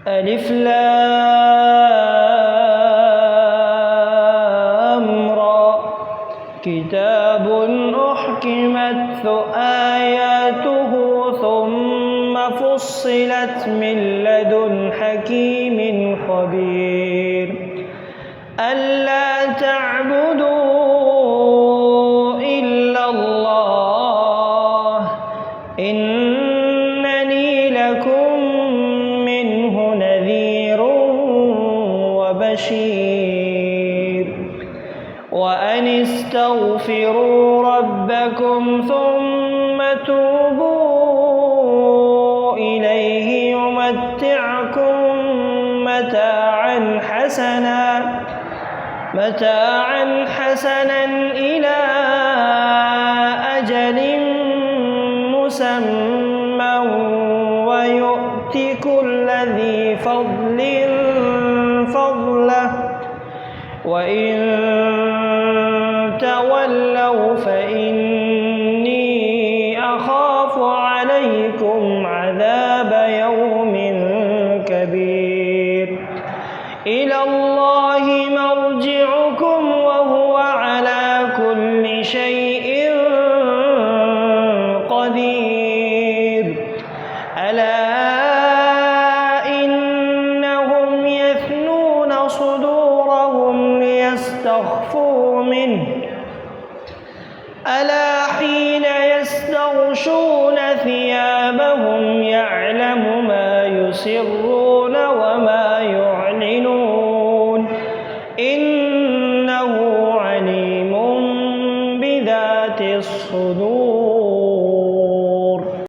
ألف لام را كتاب أحكمت آياته ثم فصلت من لدن حكيم خبير ألا تعبدوا إلا الله إنني لكم منه نذير وبشير وأن استغفروا ربكم ثم توبوا إليه يمتعكم متاعا حسنا إلى أجل مسمى ويؤت كل ذي فضل فضله وإن تولوا فإني أخاف عليكم عذاب يوم كبير إلى الله مرجعكم وهو على كل شيء قدير ألا إنهم يثنون صدورهم ليستخفوا منه ألا حين يستغشون ثيابهم يعلم ما يسرون